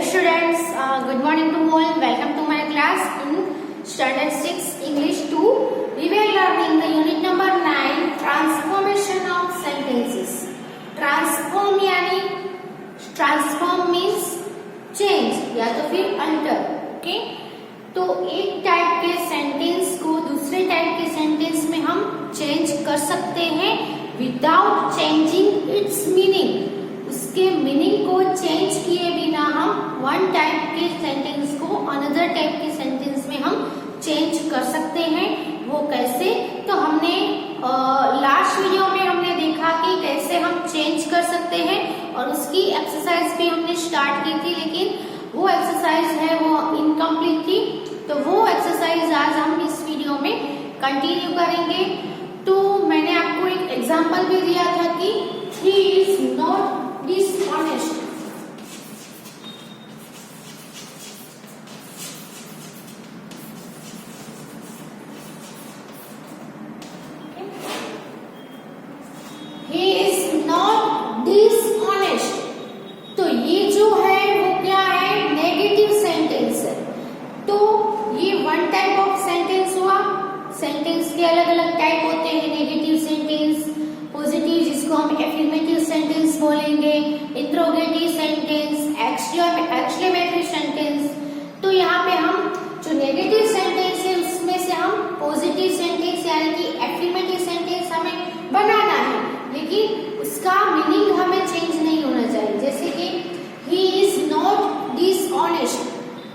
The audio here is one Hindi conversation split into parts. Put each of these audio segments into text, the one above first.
students, good morning to all. Welcome to my class in Standard 6 English 2. We were learning the unit number 9, Transformation of Sentences. Transform यानी transform means change या तो फिर alter. Okay? तो एक टाइप के सेंटेंस को दूसरे टाइप के सेंटेंस में हम चेंज कर सकते हैं विदाउट चेंजिंग इट्स मीनिंग. उसके मीनिंग को चेंज किए बिना हम वन टाइप के सेंटेंस को अनदर टाइप के सेंटेंस में हम चेंज कर सकते हैं. वो कैसे? तो हमने लास्ट वीडियो में हमने देखा कि कैसे हम चेंज कर सकते हैं और उसकी एक्सरसाइज भी हमने स्टार्ट की थी, लेकिन वो एक्सरसाइज है वो इनकम्प्लीट थी. तो वो एक्सरसाइज आज हम इस वीडियो में कंटिन्यू करेंगे. तो मैंने आपको एक एग्जांपल भी दिया था कि he is not dishonest. He is not dishonest. तो ये जो है वो क्या है? नेगेटिव सेंटेंस है. तो ये वन टाइप ऑफ सेंटेंस हुआ. सेंटेंस के अलग अलग टाइप होते हैं. नेगेटिव सेंटेंस, पॉजिटिव जिसको हम एफर्मेटिव सेंटेंस बोलेंगे, इंट्रोगेटिव सेंटेंस, एक्सक्लेमेटरी सेंटेंस. तो यहाँ पे हम जो नेगेटिव सेंटेंस है उसमें से हम पॉजिटिव सेंटेंस यानी कि एफर्मेटिव सेंटेंस हमें बनाना है, लेकिन उसका मीनिंग हमें चेंज नहीं होना चाहिए. जैसे कि he is not dishonest.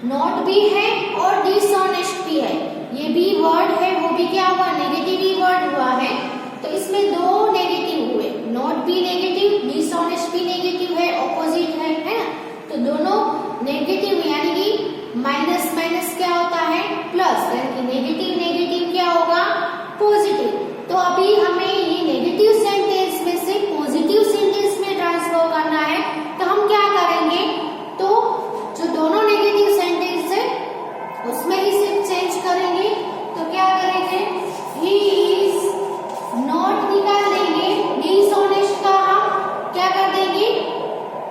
Not भी है और डिसऑनेस्ट भी है. ये भी वर्ड है, वो भी क्या हुआ? नेगेटिव ही वर्ड हुआ है. तो इसमें दो नेगेटिव हुए. नॉट भी नेगेटिव, डिसऑनेस्ट भी नेगेटिव है, ऑपोजिट है ना. तो दोनों नेगेटिव यानी कि माइनस माइनस क्या होता है? प्लस. यानी कि नेगेटिव नेगेटिव क्या होगा? पॉजिटिव. तो अभी हमें ये नेगेटिव सेंटेंस में से पॉजिटिव सेंटेंस में ट्रांसफर करना है. तो हम क्या करेंगे? तो जो दोनों नेगेटिव सेंटेंस है उसमें ही सिर्फ चेंज करेंगे. तो क्या करेंगे? ही इज नॉट निकाल देंगे. डिसऑनेस्ट का हम क्या कर देंगे?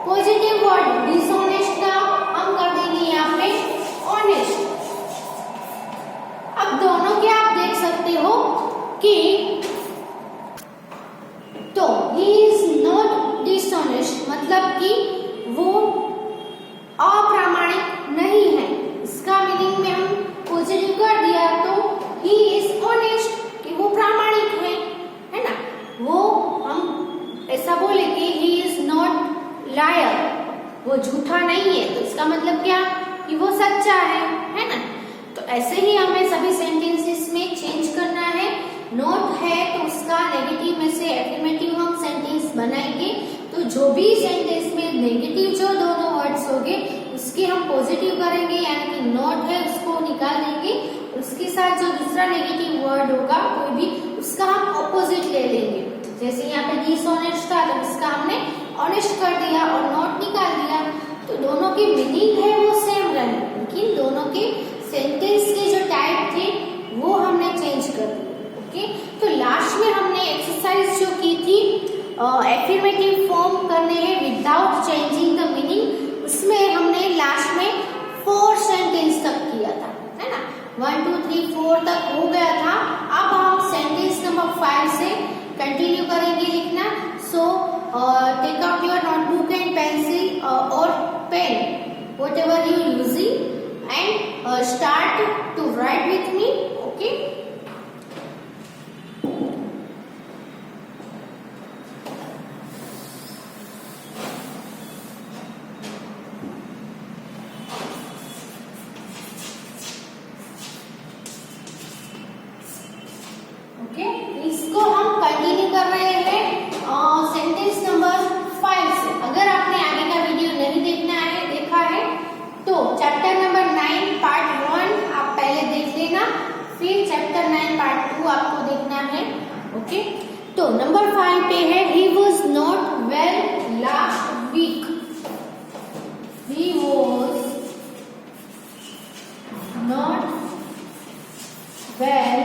Positive word. डिसऑनेस्ट का हम कर देंगे यहाँ पे ऑनेस्ट. अब दोनों के आप देख सकते हो कि तो ही इज नॉट डिसऑनेस्ट मतलब कि वो अप्रामाणिक नहीं है. इसका मीनिंग में हम पॉजिटिव कर दिया तो ही इज ऑनेस्ट कि वो प्रामाणिक है ना. वो हम ऐसा बोले कि ही इज नॉट लायर, वो झूठा नहीं है. तो इसका मतलब क्या? कि वो सच्चा है ना. तो ऐसे ही हमें सभी सेंटेंसेस में चेंज करना है. नॉट है तो उसका नेगेटिव में से एफर्मेटिव हम सेंटेंस बनाएंगे. तो जो भी सेंटेंस में नेगेटिव जो दोनों वर्ड्स होंगे उसके हम पॉजिटिव करेंगे, यानी कि नॉट है उसको निकाल देंगे. उसके साथ जो दूसरा नेगेटिव वर्ड होगा कोई भी उसका हम ऑपोजिट ले लेंगे. जैसे यहाँ पे डिसऑनेस्ट था तो इसका हमने ऑनेस्ट कर दिया और नॉट निकाल दिया. तो दोनों की मीनिंग है वो सेम रहे, लेकिन दोनों के सेंटेंस के जो टाइप थे वो हमने चेंज कर दिए. ओके. तो लास्ट में हमने एक्सरसाइज जो की थी एफर्मेटिव फॉर्म करने हैं विदाउट चेंजिंग द मीनिंग. उसमें हमने लास्ट में 4 सेंटेंस तक किया था, है ना. 1 2 3 4 तक हो गया था. अब हम सेंटेंस नंबर 5 से कंटिन्यू करेंगे लिखना. So take out your notebook and pencil और pen whatever you using and start to write with me. Okay. इसको हम कंटिन्यू कर रहे हैं सेंटेंस नंबर 5 से. अगर आपने आगे का वीडियो नहीं देखा है तो चैप्टर नंबर 9 पार्ट 1 आप पहले देख लेना, फिर चैप्टर 9 पार्ट 2 आपको देखना है. ओके. तो नंबर 5 पे है he was not well last week. He was not well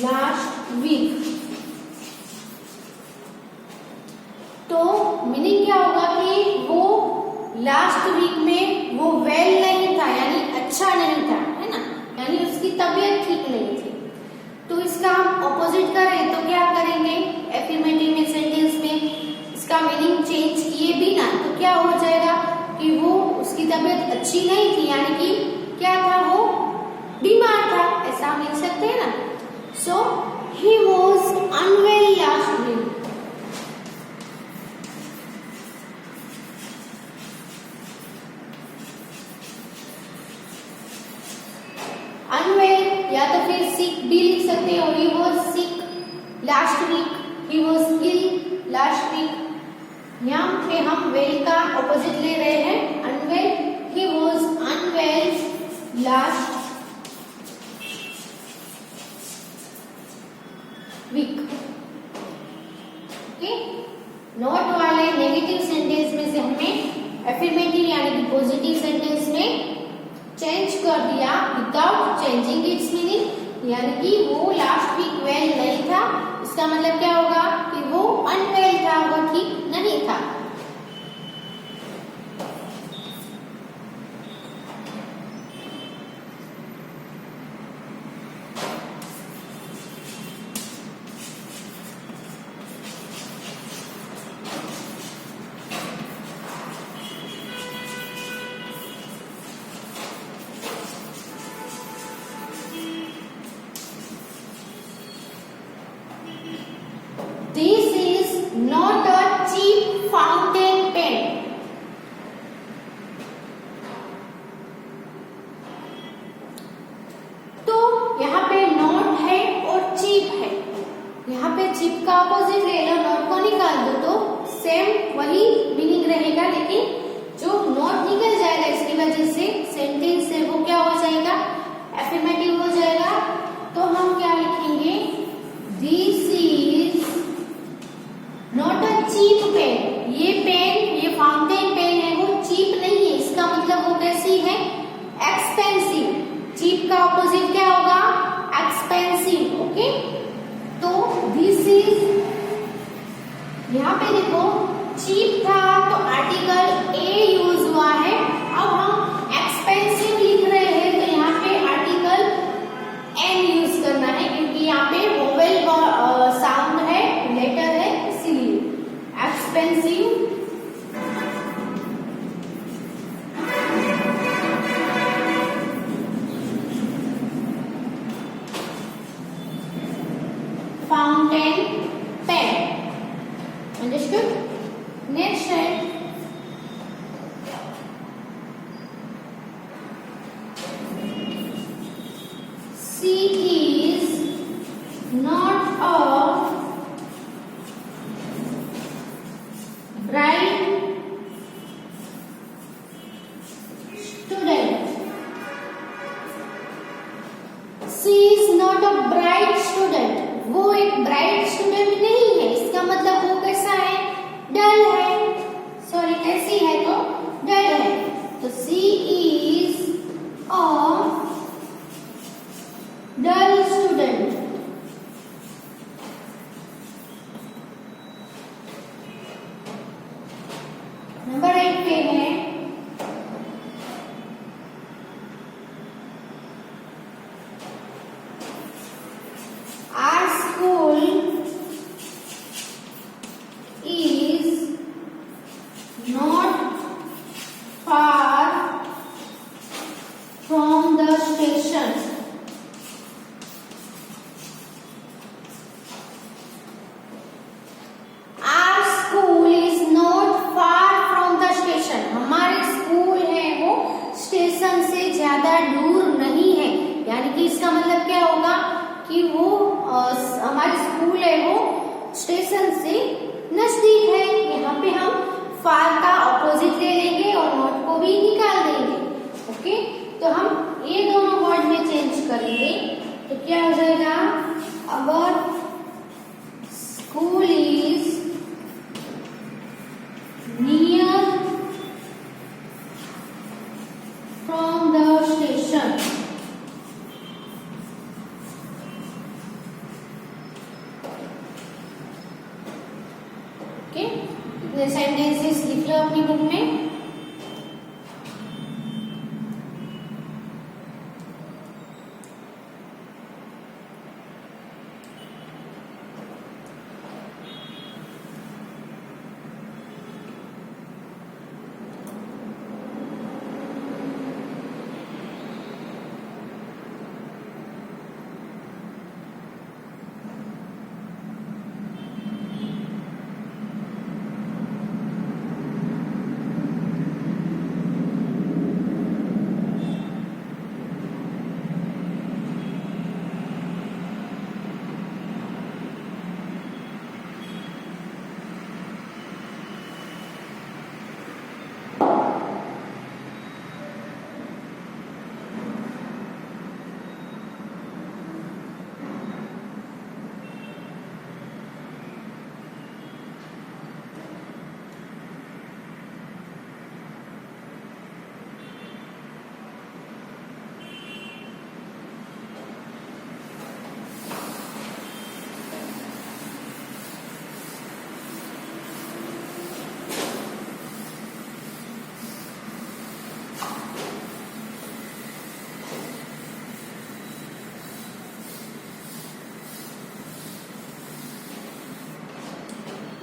last week. तो मीनिंग क्या होगा कि वो लास्ट वीक में वो वेल नहीं था, यानी अच्छा नहीं था, है ना, यानी उसकी तबीयत ठीक नहीं थी। तो इसका हम ऑपोजिट करें तो क्या करेंगे, एफर्मेटिव में सेंटेंस में इसका मीनिंग चेंज किए बिना तो क्या हो जाएगा कि वो उसकी तबीयत अच्छी नहीं थी, यानी कि क्या था, वो बीमार था, ऐसा हम लिख सकते हैं ना। So he was unwell last week. Unwell या तो फिर सिक भी लिख सकते हैं, और he was sick last week, he was ill last week. यहाँ पे हम वेल का ऑपोजिट ले रहे हैं, unwell, he was unwell last week. Okay, not वाले नेगेटिव सेंटेंस में से हमें एफर्मेटिव यानी कि पॉजिटिव सेंटेंस में चेंज कर दिया विदाउट चेंजिंग इट्स मीनिंग, यानी कि वो लास्ट वीक वेल नहीं था, इसका मतलब क्या होगा कि वो अनवेल था, वो ठीक नहीं था। This is not a cheap fountain pen. तो यहाँ पे नॉट है और चीप है, यहाँ पे चीप का अपोजिट ले लो, नॉट को निकाल दो तो सेम वही मीनिंग रहेगा, लेकिन जो नॉट निकल जाएगा इसकी वजह से सेंटेंस से वो क्या हो जाएगा, एफर्मेटिव हो जाएगा। तो हम क्या लिखेंगे, this is not a cheap pen. ये पेन, ये फाउंटेन पेन है, वो चीप नहीं है, इसका मतलब वो कैसी है, एक्सपेंसिव। चीप का ऑपोजिट क्या होगा, एक्सपेंसिव। ओके, तो दिस इज, यहाँ पे देखो चीप था तो आर्टिकल ए यूज हुआ है, अब हम एक्सपेंसिव लिख रहे हैं तो यहाँ पे आर्टिकल एन यूज करना है, क्योंकि यहाँ पे वोवेल साउंड है, लेटर है, इसीलिए expensive. Fountain pen, understood. Next है she is not a bright student. She is not a bright student. वो एक ब्राइट स्टूडेंट नहीं है, इसका मतलब वो कैसा है, डल है, सॉरी कैसी है तो डल है। तो she is a dull student. Number 8 पे है our school is not far from the station. Our school is not far from the station. हमारे स्कूल है वो स्टेशन से ज्यादा दूर नहीं है, यानी कि इसका मतलब क्या होगा कि वो हमारी स्कूल है वो स्टेशन से नजदीक है। यहाँ पे हम फार का ऑपोजिट ले लेंगे और नॉट को भी निकाल देंगे। ओके, तो हम ये दोनों वर्ड में चेंज करेंगे तो क्या हो जाएगा, अगर school is near from the station, okay, इतने सेंटेंसेस लिख लो अपनी बुक में।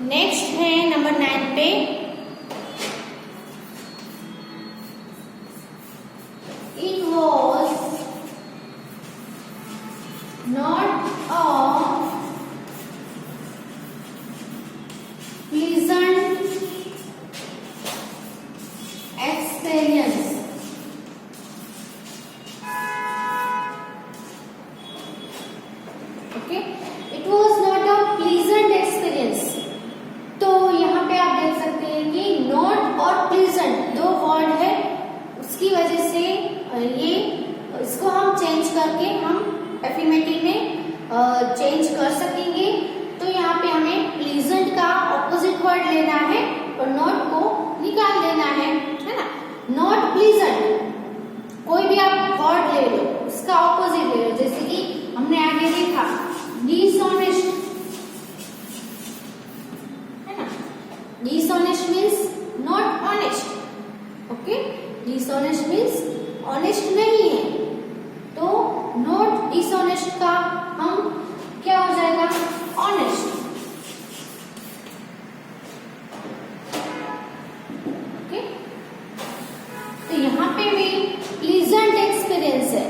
नेक्स्ट है नंबर 9 पे, it was not a pleasant experience. Okay, it was not a pleasant experience. तो यहाँ पे आप देख सकते हैं कि नॉट और प्लीजेंट दो वर्ड है, उसकी वजह से ये इसको हम चेंज करके हम एफिमेटिव में चेंज कर सकेंगे। तो यहाँ पे हमें प्लीजेंट का ऑपोजिट वर्ड लेना है और नॉट को निकाल देना है ना। नॉट प्लीजेंट, कोई भी आप वर्ड ले लो उसका ऑपोजिट ले लो, जैसे कि हमने आगे देखा डिसऑनेस्ट, है ना। Dishonest means not honest. Okay, dishonest means honest नहीं है, तो नॉट डिसऑनेस्ट का हम क्या हो जाएगा, ऑनेस्ट। ओके, तो यहाँ पे भी प्लीजेंट एक्सपीरियंस है,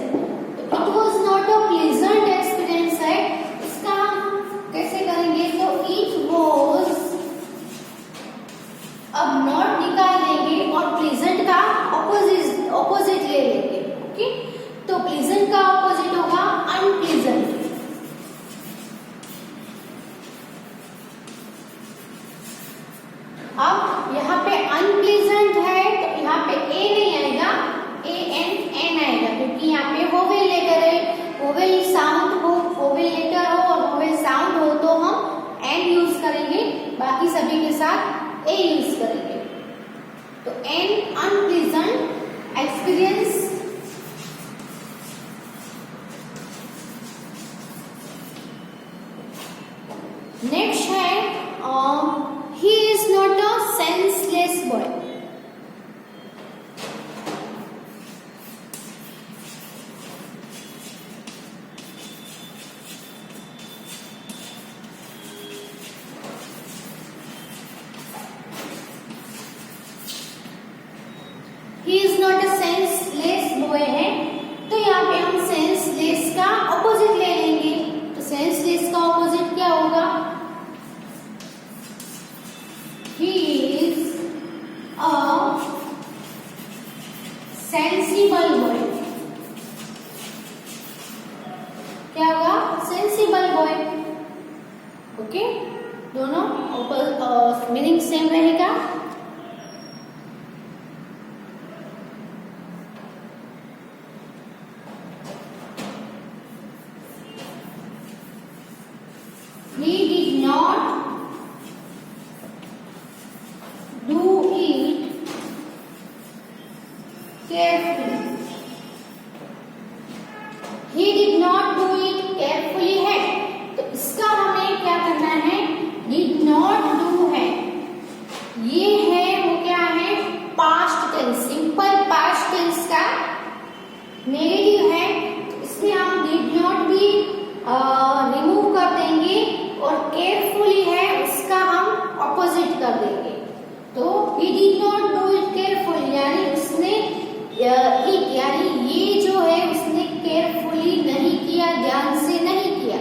it was not a pleasant experience है, इसका हम कैसे करेंगे, तो इट वॉज, अब नॉट निकाल देंगे और प्लीजेंट का ऑपोजिट ले लेंगे। ओके, तो प्लीजेंट का ऑपोजिट होगा अनप्लीजेंट। अब यहाँ पे अनप्लीजेंट है तो यहाँ पे ए नहीं आएगा, ए एन आएगा, क्योंकि यहाँ पे वोवेल लेटर है, वोवेल साउंड हो, वोवेल लेटर हो और वोवेल साउंड हो तो हम एन यूज करेंगे, बाकी सभी के साथ ए यूज करेंगे। तो एन अनप्लीजेंट एक्सपीरियंस। नेक्स्ट है he is not a senseless boy। he is not a senseless boy है, तो यहाँ पे हम senseless का ऑपोजिट ले लेंगे। तो senseless का ऑपोजिट क्या होगा, he is a sensible boy। क्या होगा, sensible boy। ओके, दोनों मीनिंग सेम रहेगा। he did not do it carefully। he did not do it carefully है, तो इसका हमें क्या करना है, did not do है, ये है वो क्या है, past tense, simple past tense का नेगेटिव है, तो इसमें हम did not भी रिमूव कर देंगे और केयरफुली है उसका हम ऑपोजिट कर देंगे। तो he did not do it carefully, यानी उसने यानी ये जो है उसने केयरफुली नहीं किया, ध्यान से नहीं किया,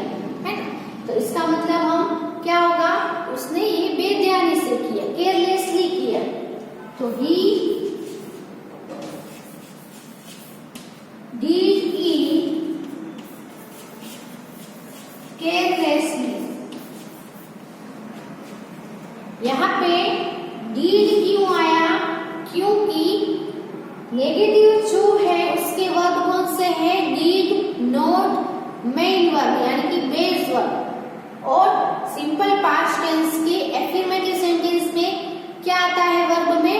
है ना। तो इसका मतलब हम क्या होगा, उसने ये बेध्यानी से किया, केयरलेसली किया। तो he did it carelessly। यहाँ पे did क्यों आया, क्योंकि नेगेटिव जो है उसके वर्ब कौन से है, did, not, मेन वर्ब यानी कि बेस वर्ब। और सिंपल पास्ट टेंस के एफर्मेटिव सेंटेंस में क्या आता है, वर्ब में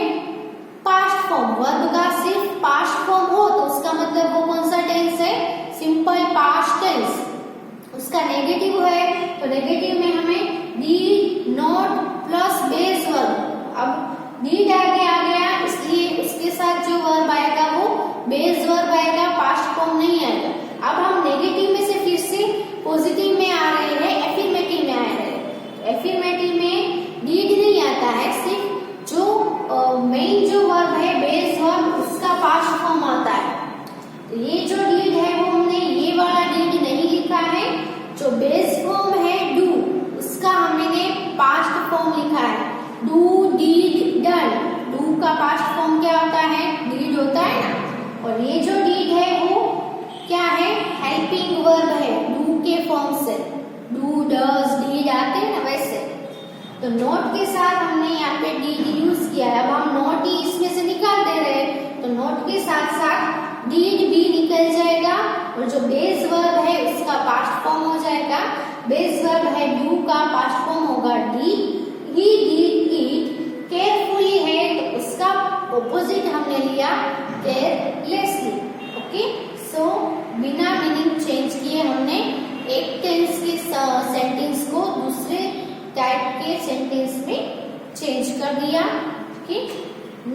पास्ट फॉर्म। वर्ब का सिर्फ पास्ट फॉर्म हो तो उसका मतलब वो कौन सा टेंस है, सिंपल पास्ट टेंस। उसका नेगेटिव है तो नेगेटिव में हमें did, not plus base verb. अब did आगे आ गया इसलिए उसके साथ जो वर्ब आएगा वो बेस वर्ब आएगा, पास्ट फॉर्म नहीं आएगा। अब हम नेगेटिव में से फिर से पॉजिटिव में आ रहे हैं, एफर्मेटिव में आ रहे हैं। एफर्मेटिव में तो ये जो डीड है वो हमने ये वाला डीड नहीं लिखा है, जो बेस फॉर्म है डू उसका हमने पास्ट फॉर्म लिखा है, डू डीड डन। डू का पास्ट फॉर्म क्या होता है, डीड होता है ना, और ये जो डीड है वो क्या है, हेल्पिंग वर्ब है, डू के फॉर्म से, डू डज डीड आते हैं ना वैसे। तो नॉट के साथ हमने यहाँ पे डीड यूज किया है, अब हम नॉट ही इसमें से निकाल दे रहे हैं, तो नॉट के साथ साथ डीड भी निकल जाएगा, और जो बेस वर्ब है उसका पास्ट फॉर्म हो जाएगा, बेस वर्ब है डू का पास्ट फॉर्म होगा D, he did it, carefully है तो उसका ऑपोजिट हमने लिया केयरलेसली। ओके, सो बिना मीनिंग चेंज किए हमने एक टेंस के सेंटेंस को दूसरे टाइप के सेंटेंस में चेंज कर दिया। ओके,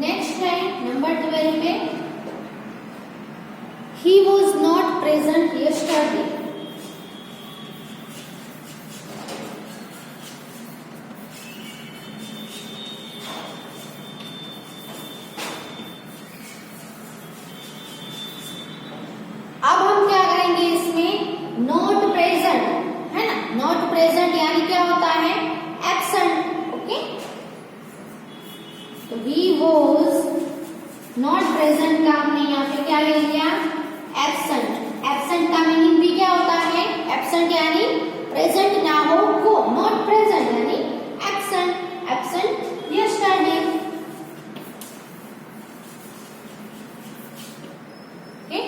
नेक्स्ट है नंबर 12 में, he was not present yesterday। अब हम क्या करेंगे इसमें, नॉट प्रेजेंट है ना, नॉट प्रेजेंट यानी क्या होता है, एब्सेंट। ओके, तो he was नॉट प्रेजेंट का हमने यहाँ पे क्या ले लिया, एब्सेंट। एब्सेंट का मीनिंग भी क्या होता है, एब्सेंट यानी प्रेजेंट ना हो को, नॉट प्रेजेंट यानी एब्सेंट, एब्सेंट यस्टरडे। ओके,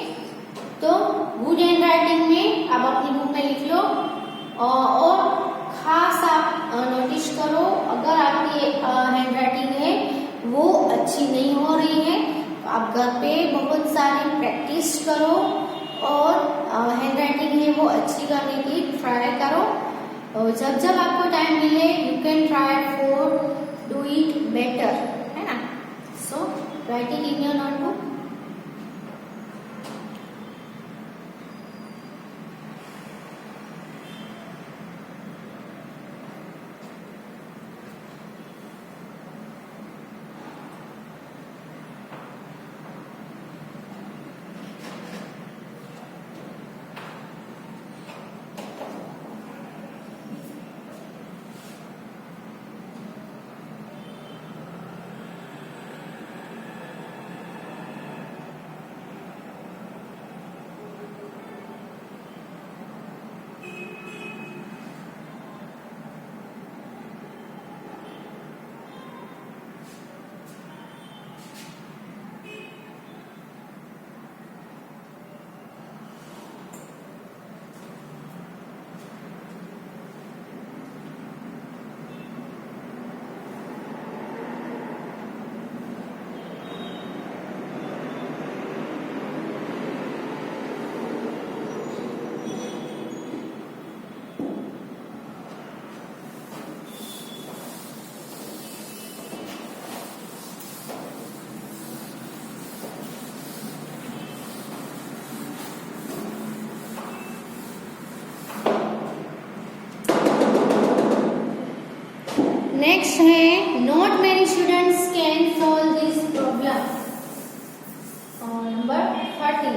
तो गुड हैंड राइटिंग में अब अपनी बुक में लिख लो, और खास आप नोटिस करो, अगर आपकी हैंड राइटिंग है वो अच्छी नहीं हो रही है, आप घर पे बहुत सारी प्रैक्टिस करो, और हैंड राइटिंग है वो अच्छी करने की ट्राई करो, और जब जब आपको टाइम मिले you can try for do it better, है ना। So write it in your notebook. Next है, not many students can solve this problem. Number 13,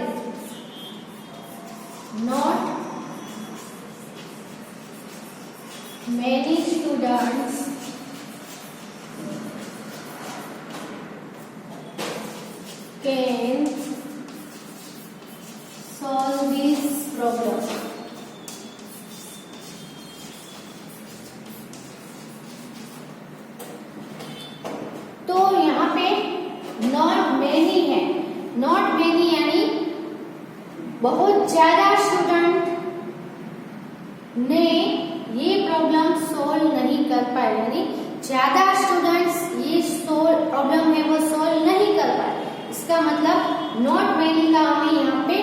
not many students can solve this problem. तो यहाँ पे नॉट मेनी है, नॉट मेनी यानी बहुत ज्यादा स्टूडेंट ने ये प्रॉब्लम सॉल्व नहीं कर पाए, यानी ज्यादा स्टूडेंट्स ये प्रॉब्लम है वो सॉल्व नहीं कर पाए। इसका मतलब नॉट मेनी का हमें यहाँ पे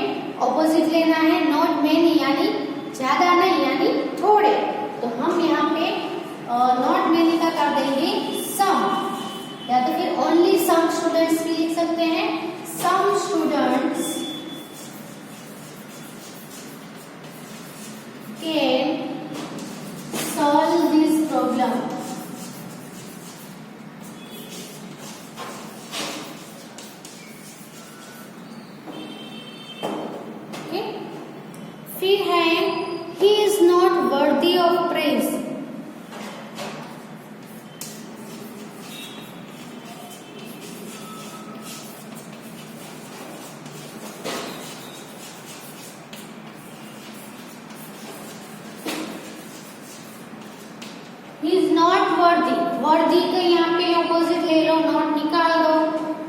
ऑपोजिट लेना है, नॉट मेनी यानी ज्यादा नहीं यानी थोड़े, तो हम यहाँ पे नॉट मेनी का कर देंगे सम, या तो फिर ओनली सम स्टूडेंट्स भी लिख सकते हैं, some students can solve this problem. फिर है he is not worthy of praise. He is not worthy. वर्दी का यहाँ पे ऑपोजिट ले लो, नॉट निकाल दो,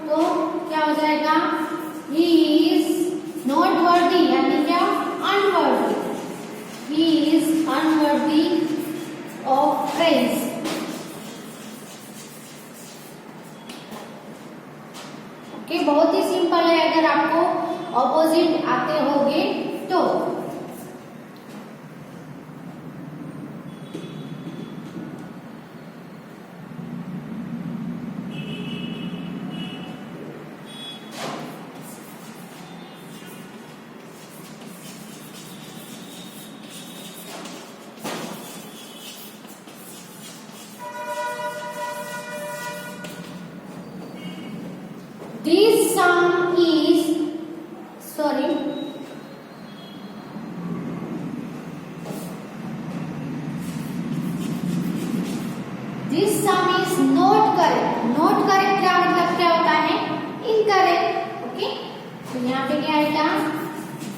तो क्या हो जाएगा? He is not worthy यानी क्या? Unworthy. He is unworthy of praise. Okay, बहुत ही सिंपल है अगर आपको ऑपोजिट आते होंगे तो। This sum is, sorry, this sum is not correct. Not correct का मतलब क्या होता है? Incorrect. ओके, तो यहाँ पे क्या आएगा?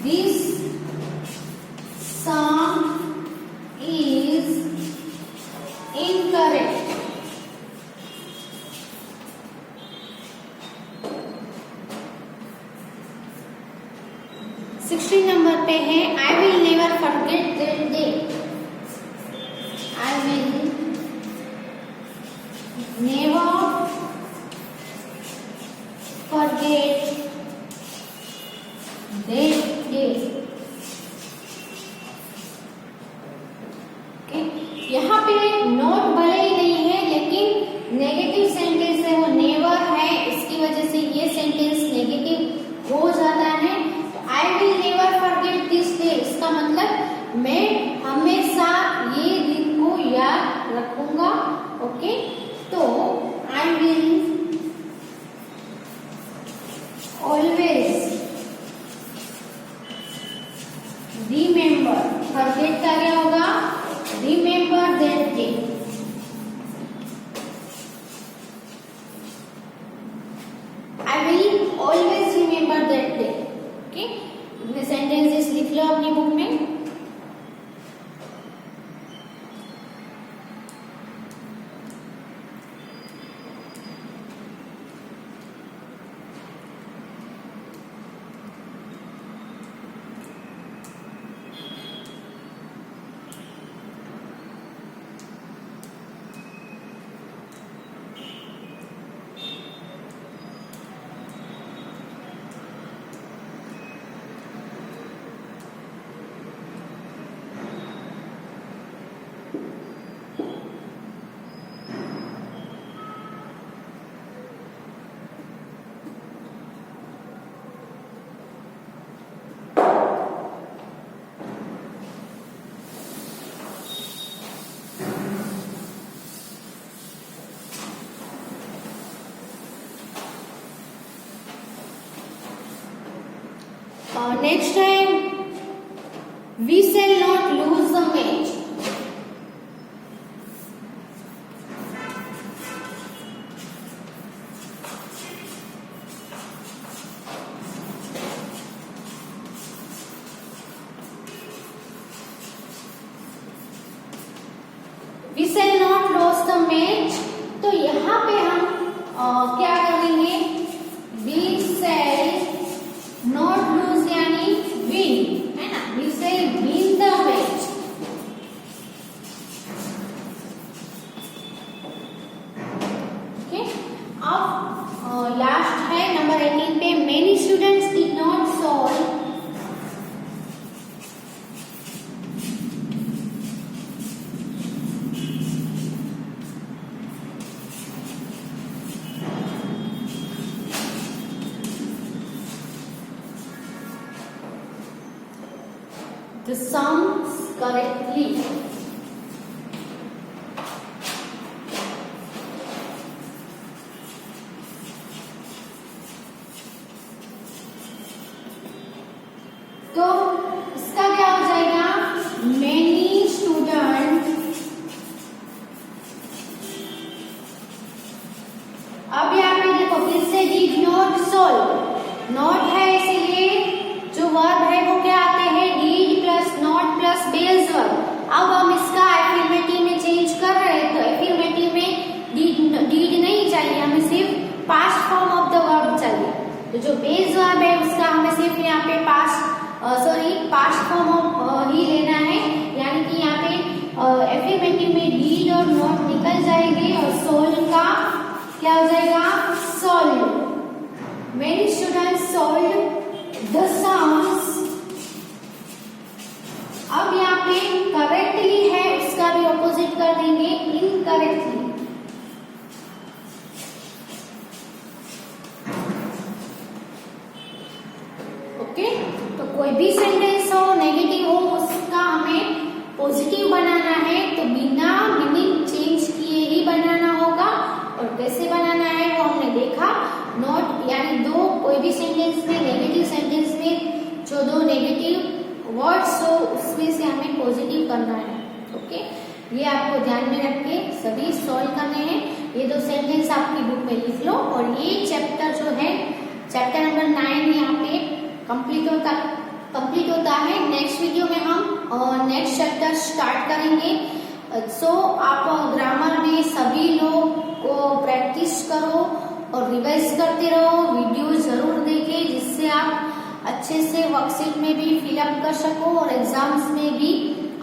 This sum is incorrect. 16 number पे है I will never forget that day. I will never forget that day. Okay, यहाँ पे नोट भले ही नहीं है लेकिन नेगेटिव सेंटेंस है, वो नेवर है, इसकी वजह से ये सेंटेंस नेगेटिव हो जाता है। I will never forget this day, इसका मतलब मैं हमेशा ये दिन को याद रखूंगा। ओके, तो I will always remember, forget का क्या होगा? Remember that day. I will always remember that day. Okay, इतने सेंटेंसेस लिख लो अपनी बुक में। नेक्स्ट है we shall not lose the match. We shall not lose the match, तो यहाँ पे हम क्या करेंगे? वी शैल नॉट लूज यानी विन, है ना? We shall win the match. Okay, अब लास्ट है नंबर 18 पे many students did not solve the sums correctly. तो इसका क्या हो जाएगा? जो बेस वर्ब है उसका हमें सिर्फ यहाँ पे पास्ट फॉर्म ही लेना है, यानी कि यहाँ पे एफर्मेटिव में डीड और नॉट निकल जाएंगे और सोल्व का क्या हो जाएगा, solve. Many students solved the sums। अब यहाँ पे करेक्टली है उसका भी ऑपोजिट कर देंगे, इनकरेक्टली। ओके, तो कोई भी सेंटेंस हो, नेगेटिव हो, उसका हमें पॉजिटिव बनाना है तो बिना मीनिंग चेंज किए ही बनाना होगा। और कैसे बनाना है वो हमने देखा। नॉट यानी दो कोई भी सेंटेंस में, नेगेटिव सेंटेंस में जो दो नेगेटिव वर्ड्स हो उसमें से हमें पॉजिटिव करना है। ओके, ये आपको ध्यान में रख के सभी सॉल्व करने हैं। ये दो सेंटेंस आपकी बुक में लिख लो और ये चैप्टर जो है, चैप्टर नंबर 9 यहाँ पे कंप्लीट होता है। नेक्स्ट वीडियो में हम नेक्स्ट चैप्टर स्टार्ट करेंगे। सो आप ग्रामर में सभी लोग को प्रैक्टिस करो और रिवाइज करते रहो, वीडियो जरूर देखें जिससे आप अच्छे से वर्कशीट में भी फिलअप कर सको और एग्जाम्स में भी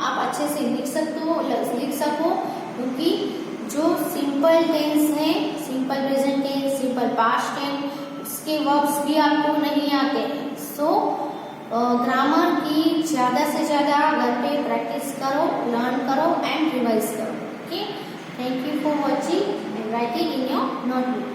आप अच्छे से लिख सको। क्योंकि जो सिंपल टेंस है, simple present tense, simple past tense, उसके वर्ब्स भी आपको नहीं आते हैं। सो ग्रामर की ज्यादा से ज्यादा घर पे प्रैक्टिस करो, लर्न करो एंड रिवाइज करो। Okay, thank you for watching and writing in your notebook.